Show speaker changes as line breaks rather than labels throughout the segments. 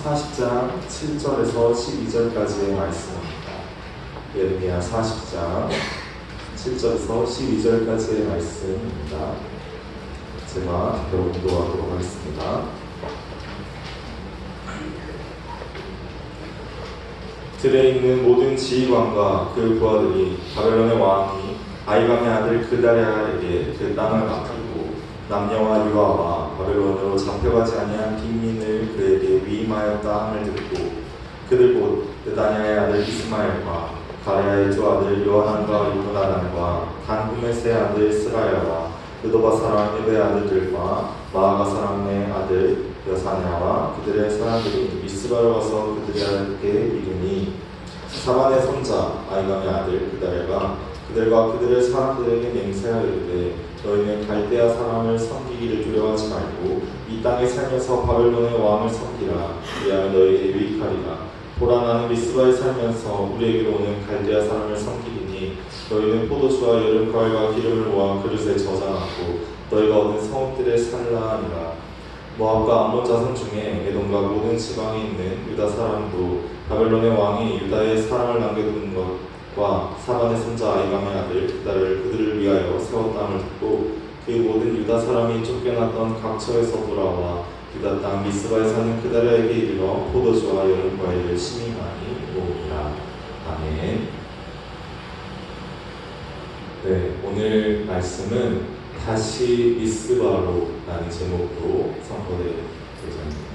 40장 7절에서 12절까지의 말씀입니다. 예레미야 40장 7절에서 12절까지의 말씀입니다. 제가 교독하도록 하겠습니다. 들에 있는 모든 지휘관과 그 부하들이 바벨론의 왕이 아이감의 아들 그다랴에게 그 땅을 맡기고 남녀와 유아와 바벨론으로 잡혀가지 아니한 빈민을 그에게 위임하였다 함을 듣고 그들 곧 느다냐의 아들 이스마엘과 가랴의 두 아들 요하난과 요나단과 단훔의 세 아들 스라야와 느도바 사람 에베의 아들들과 마아가 사람의 아들 여사냐와 그들의 사람들이 미스바로 가서 그들에게 이르니 사반의 손자 아이감의 아들 그다랴가 그들과 그들의 사람들에게 맹세하여 이르되 너희는 갈대아 사람을 섬기기를 두려워하지 말고 이 땅에 살면서 바벨론의 왕을 섬기라. 이하면 너희에게 유익하리라. 보라, 나는 미스바에 살면서 우리에게로 오는 갈대아 사람을 섬기리니 너희는 포도주와 여름과일과 기름을 모아 그릇에 저장하고 너희가 얻은 성읍들에 살라 하니라. 모압과 암몬 자손 중에 에돔과 모든 지방에 있는 유다 사람도 바벨론의 왕이 유다에 사람을 남겨둔 것과 사반의 손자 아이감의 아들 그다를 그들을 위하여 세웠다함을 듣고 그 모든 유다 사람이 쫓겨났던 각처에서 돌아와 유다 땅 미스바에 사는 그다랴에게 이르러 포도주와 여름 과일을 심히 많이 모으니라. 아멘. 네, 오늘 말씀은 다시 미스바로 라는 제목으로 선포될 예정입니다.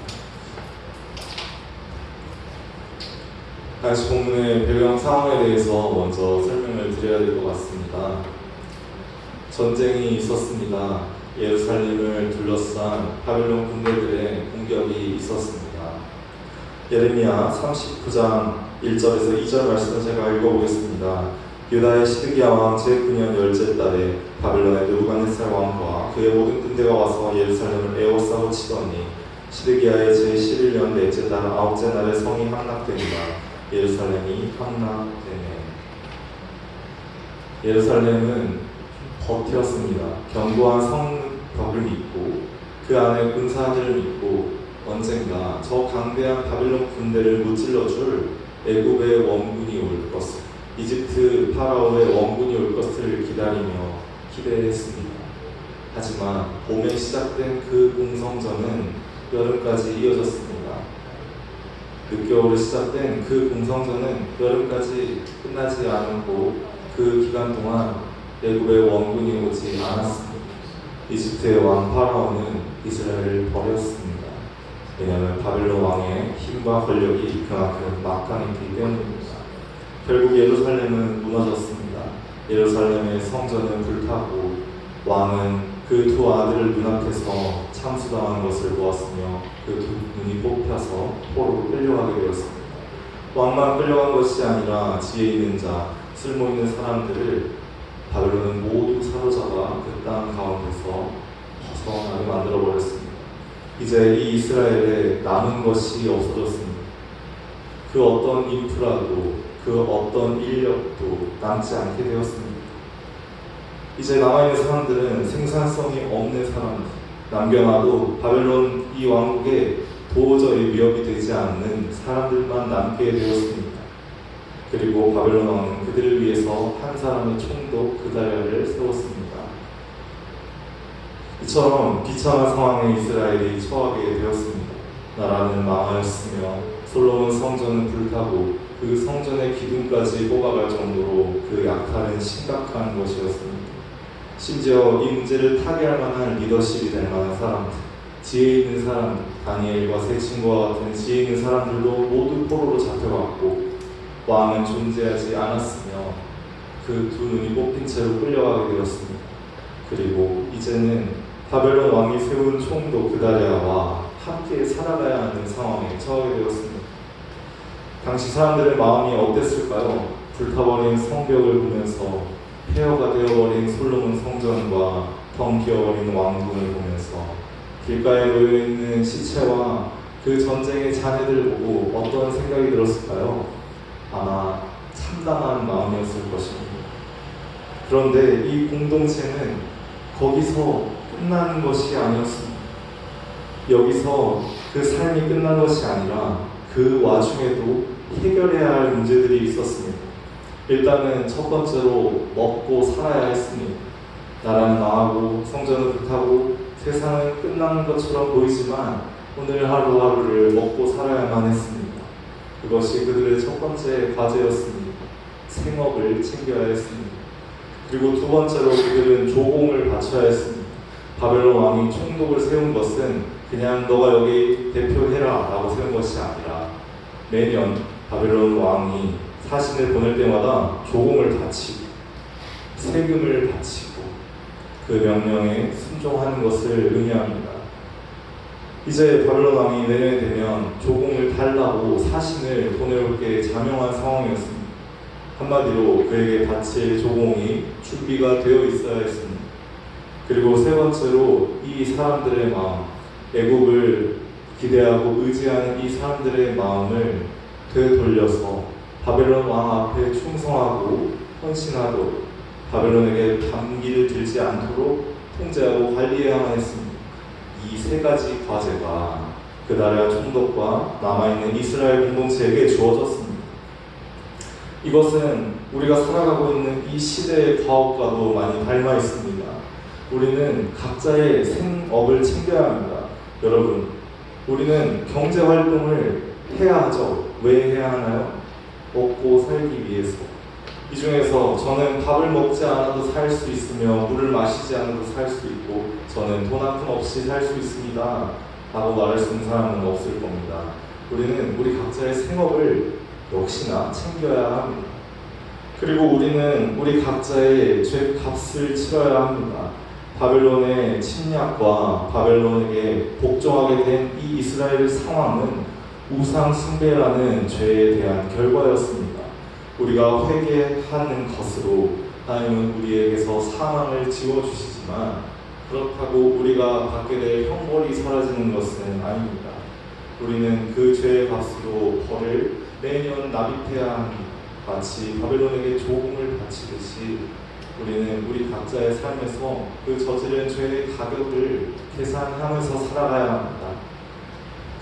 다시 본문의 배경 상황에 대해서 먼저 설명을 드려야 될 것 같습니다. 전쟁이 있었습니다. 예루살렘을 둘러싼 바벨론 군대들의 공격이 있었습니다. 예레미야 39장 1절에서 2절 말씀을 제가 읽어보겠습니다. 유다의 시드기야 왕 제9년 열째 달에 바벨론의 느부갓네살 왕과 그의 모든 군대가 와서 예루살렘을 에워싸고 치더니 시드기야의 제11년 넷째 달 아홉째 날에 성이 함락되니라. 예루살렘이 함락되네. 예루살렘은 버텼습니다. 견고한 성벽을 믿고 그 안에 군사들을 믿고 언젠가 저 강대한 바벨론 군대를 무찔러줄 애굽의 원군이 올 것을, 이집트 파라오의 원군이 올 것을 기다리며 기대했습니다. 하지만 봄에 시작된 그 공성전은 여름까지 이어졌습니다. 늦겨울에 시작된 그 공성전은 여름까지 끝나지 않았고 그 기간 동안 애굽의 원군이 오지 않았습니다. 이집트의 왕 파라오는 이스라엘을 버렸습니다. 왜냐하면 바벨론 왕의 힘과 권력이 그만큼 막강했기 때문입니다. 결국 예루살렘은 무너졌습니다. 예루살렘의 성전은 불타고 왕은 그 두 아들을 눈앞에서 참수당한 것을 보았으며 그 두 눈이 뽑혀서 포로로 끌려가게 되었습니다. 왕만 끌려간 것이 아니라 지혜 있는 자, 쓸모 있는 사람들을 바벨론은 모두 사로잡아 그 땅 가운데서 벗어나게 만들어버렸습니다. 이제 이 이스라엘에 남은 것이 없어졌습니다. 그 어떤 인프라도 그 어떤 인력도 남지 않게 되었습니다. 이제 남아있는 사람들은 생산성이 없는 사람들, 남겨놔도 바벨론 이 왕국에 도저히 위협이 되지 않는 사람들만 남게 되었습니다. 그리고 바벨론 왕은 그들을 위해서 한 사람의 총독 그다랴를 세웠습니다. 이처럼 비참한 상황에 이스라엘이 처하게 되었습니다. 나라는 망하였으며 솔로몬 성전은 불타고 그 성전의 기둥까지 뽑아갈 정도로 그 약탈은 심각한 것이었습니다. 심지어 이 문제를 타개할 만한 리더십이 될 만한 사람들, 지혜 있는 사람들, 다니엘과 세 친구와 같은 지혜 있는 사람들도 모두 포로로 잡혀갔고 왕은 존재하지 않았으며 그 두 눈이 뽑힌 채로 끌려가게 되었습니다. 그리고 이제는 바벨론 왕이 세운 총독 그다랴와 함께 살아가야 하는 상황에 처하게 되었습니다. 당시 사람들의 마음이 어땠을까요? 불타버린 성벽을 보면서 폐허가 되어버린 솔로몬 성전과 텅 비어버린 왕궁을 보면서 길가에 놓여있는 시체와 그 전쟁의 잔해들을 보고 어떤 생각이 들었을까요? 아마 참담한 마음이었을 것입니다. 그런데 이 공동체는 거기서 끝나는 것이 아니었습니다. 여기서 그 삶이 끝난 것이 아니라 그 와중에도 해결해야 할 문제들이 있었습니다. 일단은 첫 번째로 먹고 살아야 했습니다. 나라는 망하고 성전은 불타고 세상은 끝난 것처럼 보이지만 오늘 하루하루를 먹고 살아야만 했습니다. 그것이 그들의 첫 번째 과제였습니다. 생업을 챙겨야 했습니다. 그리고 두 번째로 그들은 조공을 바쳐야 했습니다. 바벨론 왕이 총독을 세운 것은 그냥 너가 여기 대표해라 라고 세운 것이 아니라 매년 바벨론 왕이 사신을 보낼 때마다 조공을 바치고 세금을 바치고 그 명령에 순종하는 것을 의미합니다. 이제 바벨론 왕이 내년이 되면 조공을 달라고 사신을 보내올 게 자명한 상황이었습니다. 한마디로 그에게 바칠 조공이 준비가 되어 있어야 했습니다. 그리고 세 번째로 이 사람들의 마음, 애국을 기대하고 의지하는 이 사람들의 마음을 되돌려서 바벨론 왕 앞에 충성하고 헌신하도록 바벨론에게 반기를 들지 않도록 통제하고 관리해야만 했습니다. 이 세 가지 과제가 그 나라 총독과 남아있는 이스라엘 공동체에게 주어졌습니다. 이것은 우리가 살아가고 있는 이 시대의 과업과도 많이 닮아 있습니다. 우리는 각자의 생업을 챙겨야 합니다. 여러분, 우리는 경제 활동을 해야 하죠. 왜 해야 하나요? 먹고 살기 위해서. 이 중에서 저는 밥을 먹지 않아도 살 수 있으며 물을 마시지 않아도 살 수 있고 저는 돈 한 푼 없이 살 수 있습니다 라고 말할 수 있는 사람은 없을 겁니다. 우리는 우리 각자의 생업을 역시나 챙겨야 합니다. 그리고 우리는 우리 각자의 죄값을 치러야 합니다. 바벨론의 침략과 바벨론에게 복종하게 된 이 이스라엘의 상황은 우상 숭배라는 죄에 대한 결과였습니다. 우리가 회개하는 것으로 하나님은 우리에게서 사망을 지워주시지만 그렇다고 우리가 받게 될 형벌이 사라지는 것은 아닙니다. 우리는 그 죄의 값으로 벌을 매년 납입해야 합니다. 마치 바벨론에게 조공을 바치듯이 우리는 우리 각자의 삶에서 그 저지른 죄의 가격을 계산하면서 살아가야 합니다.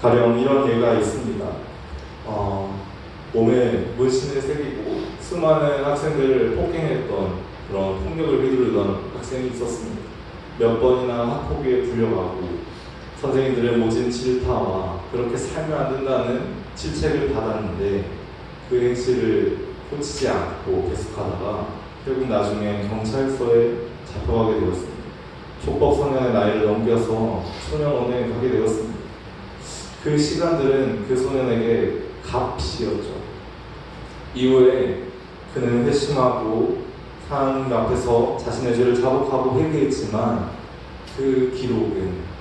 가령 이런 예가 있습니다. 몸에 문신을 새기고 수많은 학생들을 폭행했던 그런 폭력을 휘두르던 학생이 있었습니다. 몇 번이나 학폭위에 불려가고 선생님들의 모진 질타와 그렇게 살면 안 된다는 질책을 받았는데 그 행실을 고치지 않고 계속하다가 결국 나중에 경찰서에 잡혀가게 되었습니다. 촉법소년의 나이를 넘겨서 소년원에 가게 되었습니다. 그 시간들은 그 소년에게 값이었죠. 이후에 그는 회심하고 하나님 앞에서 자신의 죄를 자복하고 회개했지만 그 기록은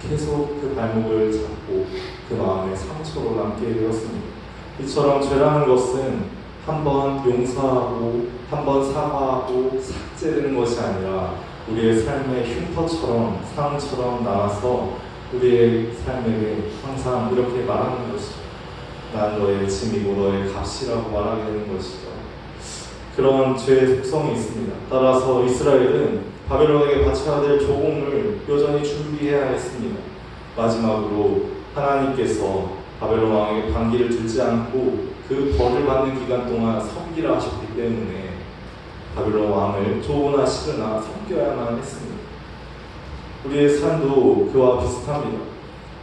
계속 그 발목을 잡고 그 마음에 상처로 남게 되었습니다. 이처럼 죄라는 것은 한번 용서하고 한번 사과하고 삭제되는 것이 아니라 우리의 삶의 흉터처럼 상처럼 남아서 우리의 삶에게 항상 이렇게 말하는 것이죠. 난 너의 짐이고 너의 값이라고 말하게 되는 것이죠. 그런 죄의 속성이 있습니다. 따라서 이스라엘은 바벨론에게 바쳐야 될 조공을 여전히 준비해야 했습니다. 마지막으로 하나님께서 바벨론 왕에게 반기를 들지 않고 그 벌을 받는 기간 동안 섬기라 하셨기 때문에 바벨론 왕을 좋으나 싫으나 섬겨야만 했습니다. 우리의 삶도 그와 비슷합니다.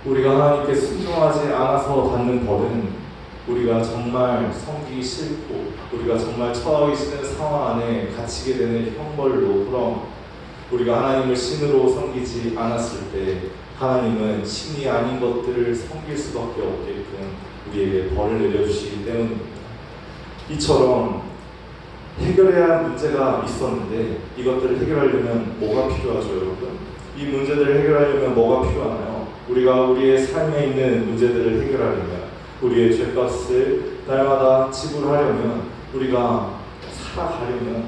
우리가 하나님께 순종하지 않아서 받는 벌은 우리가 정말 섬기기 싫고 우리가 정말 처하기 싫은 상황 안에 갇히게 되는 형벌로 돌아옵니다. 우리가 하나님을 신으로 섬기지 않았을 때 하나님은 신이 아닌 것들을 섬길 수밖에 없게끔 우리에게 벌을 내려주시기 때문입니다. 이처럼 해결해야 할 문제가 있었는데 이것들을 해결하려면 뭐가 필요하죠, 여러분? 이 문제들을 해결하려면 뭐가 필요하나요? 우리가 우리의 삶에 있는 문제들을 해결하려면 우리의 죄값을 날마다 지불하려면 우리가 살아가려면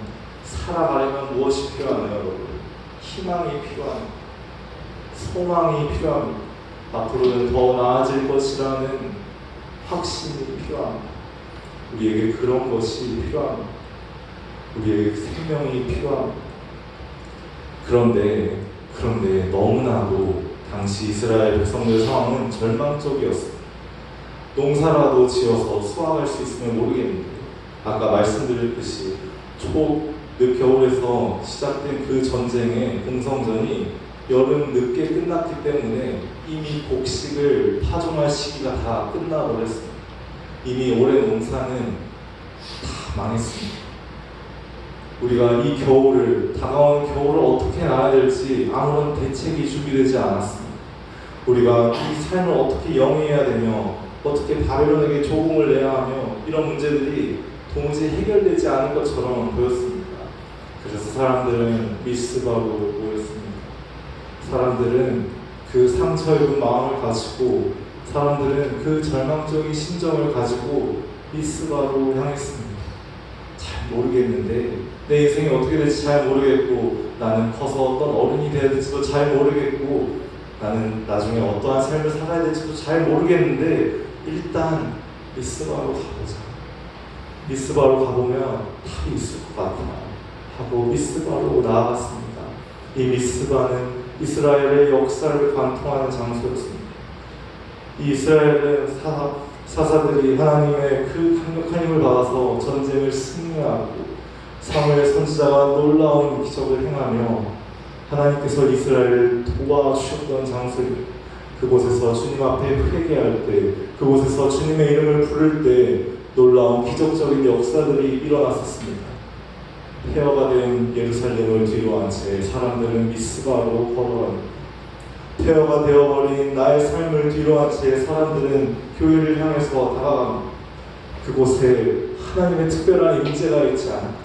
무엇이 필요하나요, 여러분? 희망이 필요합니다. 소망이 필요합니다. 앞으로는 더 나아질 것이라는 확신이 필요합니다. 우리에게 그런 것이 필요합니다. 우리에게 생명이 필요합니다. 그런데 너무나도 당시 이스라엘 백성들 상황은 절망적이었습니다. 농사라도 지어서 수확할 수 있으면 모르겠는데 아까 말씀드렸듯이 늦겨울에서 시작된 그 전쟁의 공성전이 여름 늦게 끝났기 때문에 이미 곡식을 파종할 시기가 다 끝나버렸습니다. 이미 올해 농사는 다 망했습니다. 우리가 이 다가오는 겨울을 어떻게 나아야 될지 아무런 대책이 준비되지 않았습니다. 우리가 이 삶을 어떻게 영위해야 되며 어떻게 바벨론에게 조공을 내야 하며 이런 문제들이 도무지 해결되지 않을 것처럼 보였습니다. 그래서 사람들은 미스바로 모였습니다. 사람들은 그 상처 입은 마음을 가지고 사람들은 그 절망적인 심정을 가지고 미스바로 향했습니다. 잘 모르겠는데 내 인생이 어떻게 될지 잘 모르겠고 나는 커서 어떤 어른이 되어야 될지도 잘 모르겠고 나는 나중에 어떠한 삶을 살아야 될지도 잘 모르겠는데 일단 미스바로 가보자. 미스바로 가보면 답이 있을 것 같아 하고 미스바로 나아갔습니다. 이 미스바는 이스라엘의 역사를 관통하는 장소였습니다. 이 이스라엘은 사사들이 하나님의 그 강력한 힘을 받아서 전쟁을 승리하고 사무엘 선지자가 놀라운 기적을 행하며 하나님께서 이스라엘을 도와주셨던 장소입니다. 그곳에서 주님 앞에 회개할 때, 그곳에서 주님의 이름을 부를 때 놀라운 기적적인 역사들이 일어났었습니다. 폐허가 된 예루살렘을 뒤로 한 채 사람들은 미스바로 걸어갑니다. 폐허가 되어버린 나의 삶을 뒤로 한 채 사람들은 교회를 향해서 다가갑니다. 그곳에 하나님의 특별한 임재가 있지 않을까,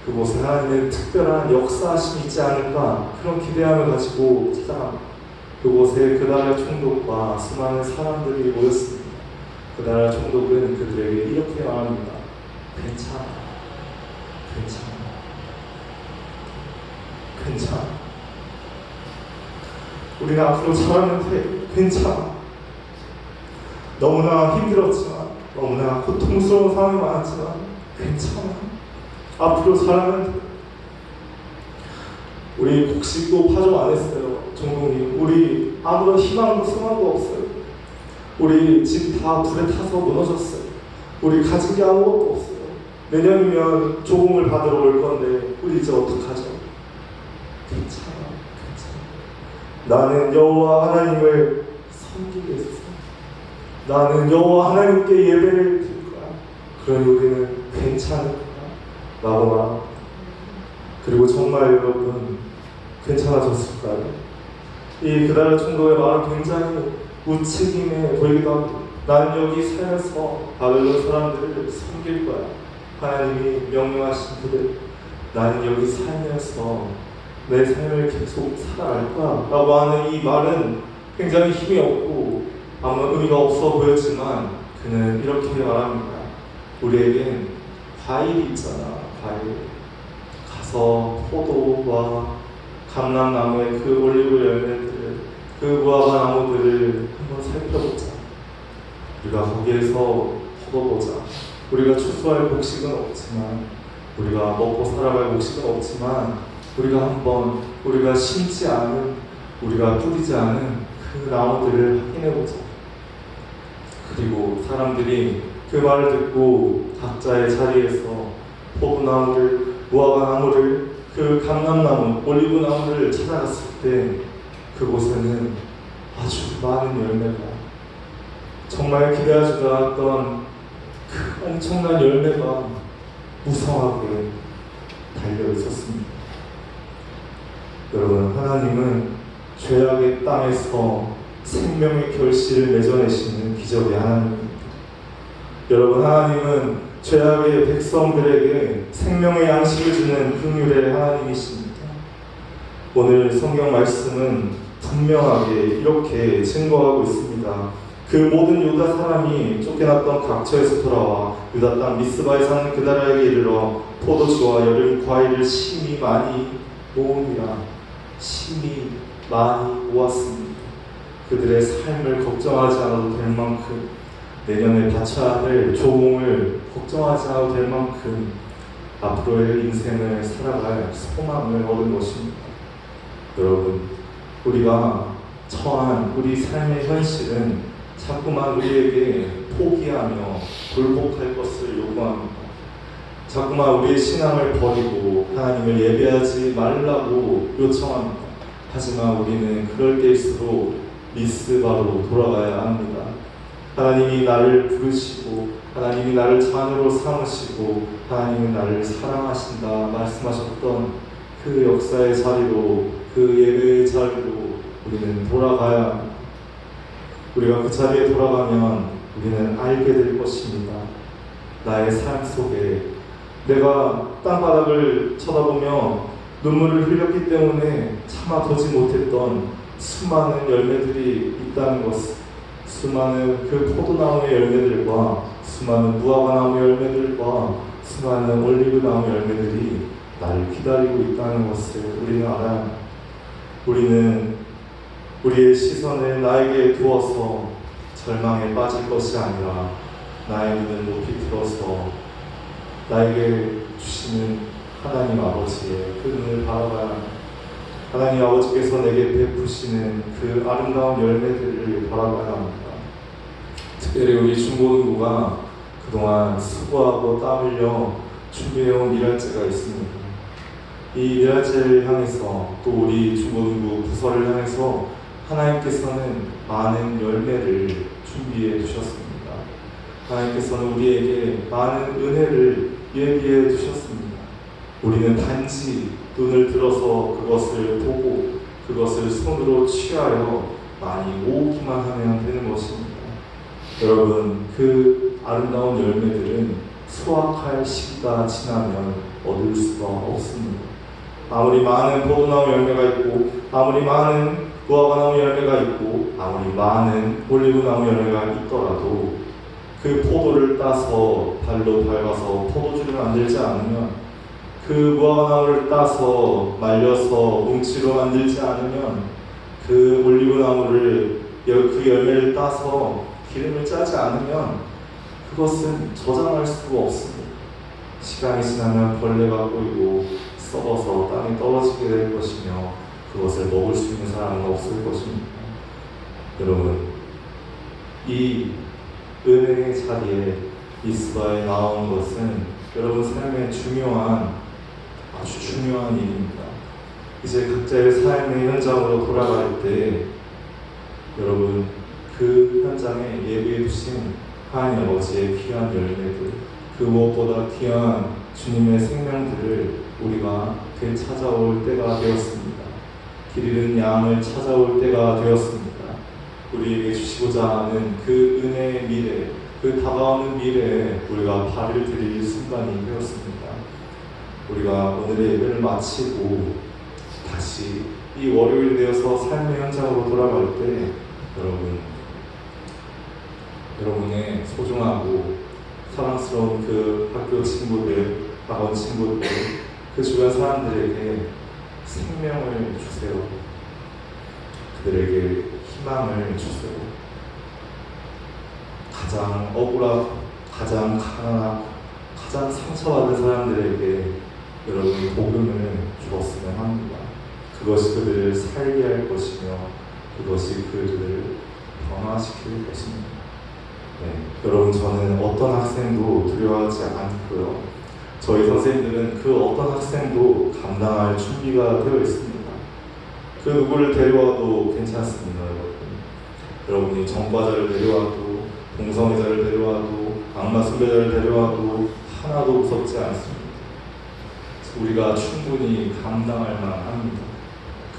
그곳에 하나님의 특별한 역사하심이 있지 않을까, 그런 기대함을 가지고 찾아갑니다. 그곳에 그날의 총독과 수많은 사람들이 모였습니다. 그날의 총독은 그들에게 이렇게 말합니다. 괜찮아. 우리는 앞으로 잘하면 돼. 괜찮아. 너무나 힘들었지만, 너무나 고통스러운 상황이 많았지만 괜찮아. 앞으로 잘하면 돼. 우리 곡식도 파종 안 했어요. 종국님, 우리 아무런 희망도 소망도 없어요. 우리 집 다 불에 타서 무너졌어요. 우리 가진 게 아무것도 없어요. 내년이면 조공을 받으러 올 건데 우리 이제 어떡하죠? 괜찮아. 나는 여호와 하나님을 섬기겠어. 나는 여호와 하나님께 예배를 드릴 거야. 그러니 우리는 괜찮을 거야 라고 말합니다. 그리고 정말 여러분 괜찮아졌을까요? 이 그날의 총독의 말은 굉장히 무책임해 보이기도 합니다. 나는 여기 살면서 바벨론 사람들을 섬길 거야. 하나님이 명령하신 그들, 나는 여기 살면서 내 삶을 계속 살아갈 거야 라고 하는 이 말은 굉장히 힘이 없고 아무 의미가 없어 보였지만 그는 이렇게 말합니다. 우리에겐 과일이 있잖아. 과일. 가서 포도와 감람나무의 그 올리브 열매들, 그 무화과 나무들을 한번 살펴보자. 우리가 거기에서 걷어보자. 우리가 추수할 곡식은 없지만, 우리가 먹고 살아갈 곡식은 없지만, 우리가 심지 않은, 우리가 뿌리지 않은 그 나무들을 확인해보자. 그리고 사람들이 그 말을 듣고 각자의 자리에서 포도나무를, 무화과나무를, 그 감람나무, 올리브나무를 찾아갔을 때 그곳에는 아주 많은 열매가, 정말 기대하지도 않았던 그 엄청난 열매가 무성하게 달려 있었습니다. 여러분, 하나님은 죄악의 땅에서 생명의 결실을 맺어내시는 기적의 하나님입니다. 여러분, 하나님은 죄악의 백성들에게 생명의 양식을 주는 긍휼의 하나님이십니다. 오늘 성경 말씀은 분명하게 이렇게 증거하고 있습니다. 그 모든 유다 사람이 쫓겨났던 각처에서 돌아와 유다 땅 미스바에 사는 그다라에게 이르러 포도주와 여름 과일을 심히 많이 모으니라. 심히 많이 모았습니다. 그들의 삶을 걱정하지 않아도 될 만큼, 내년에 바쳐야 할 조공을 걱정하지 않아도 될 만큼 앞으로의 인생을 살아갈 소망을 얻은 것입니다. 여러분, 우리가 처한 우리 삶의 현실은 자꾸만 우리에게 포기하며 굴복할 것을 요구합니다. 자꾸만 우리의 신앙을 버리고 하나님을 예배하지 말라고 요청합니다. 하지만 우리는 그럴 때일수록 미스바로 돌아가야 합니다. 하나님이 나를 부르시고 하나님이 나를 자녀로 삼으시고 하나님이 나를 사랑하신다 말씀하셨던 그 역사의 자리로, 그 예배의 자리로 우리는 돌아가야 합니다. 우리가 그 자리에 돌아가면 우리는 알게 될 것입니다. 나의 삶 속에 내가 땅바닥을 쳐다보며 눈물을 흘렸기 때문에 참아보지 못했던 수많은 열매들이 있다는 것, 수많은 그 포도나무의 열매들과 수많은 무화과나무 열매들과 수많은 올리브나무 열매들이 나를 기다리고 있다는 것을 우리는 알아야 합니다. 우리는 우리의 시선을 나에게 두어서 절망에 빠질 것이 아니라 나의 눈을 높이 들어서 나에게 주시는 하나님 아버지의 그 눈을 바라봐야 합니다. 하나님 아버지께서 내게 베푸시는 그 아름다운 열매들을 바라봐야 합니다. 특별히 우리 중고등부가 그동안 수고하고 땀 흘려 준비해온 일할제가 있습니다. 이 일할제를 향해서 또 우리 중고등부 부서를 향해서 하나님께서는 많은 열매를 준비해 두셨습니다. 하나님께서는 우리에게 많은 은혜를 예비해 두셨습니다. 우리는 단지 눈을 들어서 그것을 보고 그것을 손으로 취하여 많이 모으기만 하면 되는 것입니다. 여러분, 그 아름다운 열매들은 수확할 시기가 지나면 얻을 수가 없습니다. 아무리 많은 포도나무 열매가 있고 아무리 많은 무화과나무 열매가 있고 아무리 많은 올리브나무 열매가 있더라도 그 포도를 따서 발로 밟아서 포도주를 만들지 않으면, 그 무화과나무를 따서 말려서 뭉치로 만들지 않으면, 그 올리브나무를 그 열매를 따서 기름을 짜지 않으면 그것은 저장할 수가 없습니다. 시간이 지나면 벌레가 꼬이고 썩어서 땅에 떨어지게 될 것이며 그것을 먹을 수 있는 사람은 없을 것입니다. 여러분, 이 은혜의 자리에 미스바에 나온 것은 여러분 삶의 아주 중요한 일입니다. 이제 각자의 삶의 현장으로 돌아갈 때 여러분 그 현장에 예비해 두신 하나님 아버지의 귀한 열매들, 그 무엇보다 귀한 주님의 생명들을 우리가 되찾아올 때가 되었습니다. 길 잃은 양을 찾아올 때가 되었습니다. 우리에게 주시고자 하는 그 은혜의 미래, 그 다가오는 미래에 우리가 발을 들일 순간이 되었습니다. 우리가 오늘의 예배를 마치고 다시 이 월요일 되어서 삶의 현장으로 돌아갈 때 여러분의 소중하고 사랑스러운 그 학교 친구들, 학원 친구들, 그 주변 사람들에게 생명을 주세요. 그들에게 희망을 주세요. 가장 억울하고 가장 가난하고 가장 상처받은 사람들에게 여러분이 복음을 주었으면 합니다. 그것이 그들을 살게 할 것이며 그것이 그들을 변화시킬 것입니다. 여러분, 저는 어떤 학생도 두려워하지 않고요. 저희 선생님들은 그 어떤 학생도 감당할 준비가 되어 있습니다. 그 누구를 데려와도 괜찮습니다. 여러분이 정과자를 데려와도, 동성애자를 데려와도, 악마 숭배자를 데려와도 하나도 무섭지 않습니다. 우리가 충분히 감당할 만합니다.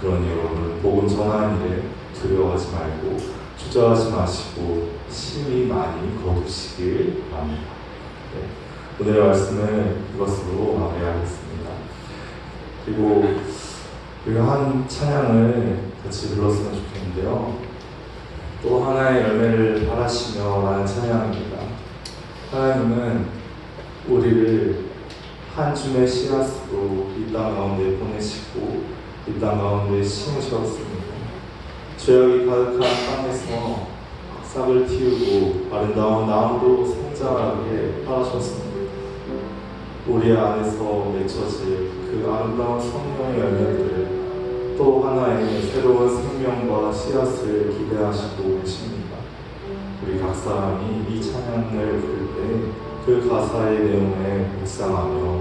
그러니 여러분, 복음 전하는 일에 두려워하지 말고 주저하지 마시고 심히 많이 거두시길 바랍니다. 오늘의 말씀을 이것으로 마무리하겠습니다. 그리고 우리가 한 찬양을 같이 불렀으면 좋겠는데요. 또 하나의 열매를 바라시며 라는 찬양입니다. 하나님은 우리를 한 줌의 씨앗으로 이 땅 가운데 보내시고 이 땅 가운데 심으셨습니다. 죄악이 가득한 땅에서 싹을 틔우고 아름다운 나무로 성장하게 하셨습니다. 우리 안에서 맺혀질 그 아름다운 성령의 열매들을 또 하나의 새로운 생명과 씨앗을 기대하시고 계십니다. 우리 각 사람이 이 찬양을 부를 때 그 가사의 내용을 묵상하며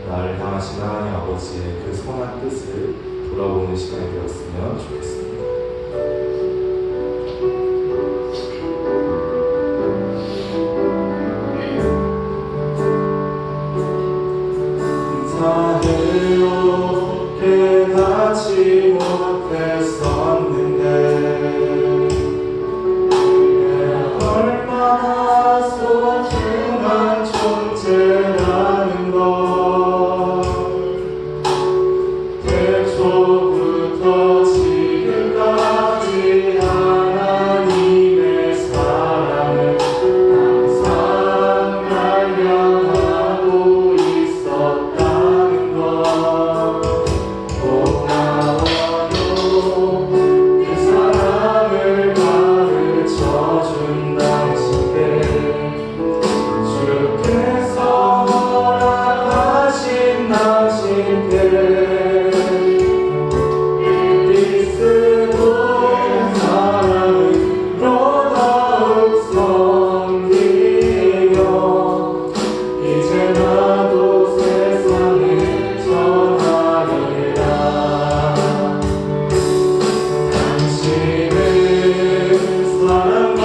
나를 향하신 하나님 아버지의 그 선한 뜻을 돌아보는 시간이 되었으면 좋겠습니다. 감사해요 깨닫지 못했었는데 얼마나 소중한 존재라는 걸 태초부터 지금까지 하나님의 사랑을 항상 발견하고 있었다는 걸 고마워요 그 사랑을 가르쳐준 당신께 주께서 허락하신 당신께 그리스도 사랑으로 더욱 섬기며 이제 나도 세상을 전하리라. 당신은 사랑과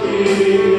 힘